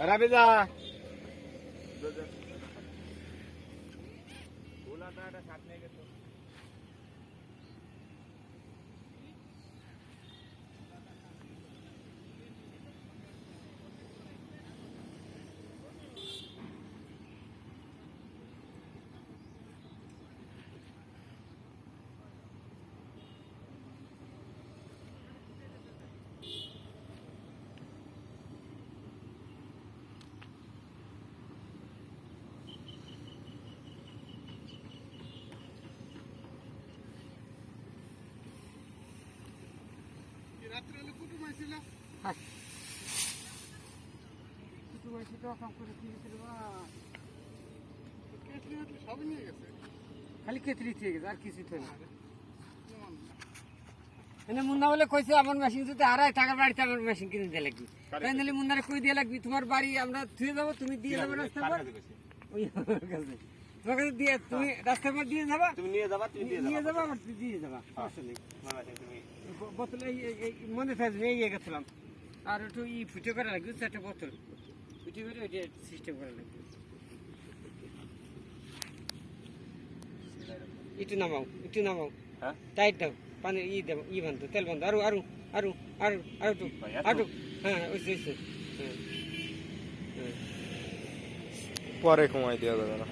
রাবিজা রাত্রে হলে কুটুম আইছিল কুটুম আইছিল কাম করে দিয়েছিল কেটলি মেটলি সবই নিয়ে গেছে খালি কেটলি দিয়ে গেছে আর কিছু তো না এনে মুন্না বলে কইছে আমার মেশিন যদি হারায় টাকা বাড়িতে আমার মেশিন কিনে দিয়ে লাগবে তাই নিলে মুন্নারে কই দিয়ে লাগবে তোমার বাড়ি আমরা ধুয়ে যাবো তুমি দিয়ে যাবে রাস্তা পর ওই কাছে তোমাকে দিয়ে তুমি রাস্তার পর দিয়ে যাবা তুমি নিয়ে যাবা তুমি নিয়ে যাবা আবার দিয়ে যাবা আসলে তুমি বোতল এই মনে থাকবে এই গেছিলাম আর একটু ফুটে করা লাগবে একটা বোতল ফুটে করে ওইটা সিস্টেম করা লাগবে একটু নামাও হ্যাঁ টাইট দাও পানি দেবো বান্ধো তেল বান্ধো আরো আরো আরো আরো আরো আরো হ্যাঁ ওই হ্যাঁ পরে কমাই দেওয়া যাবে না।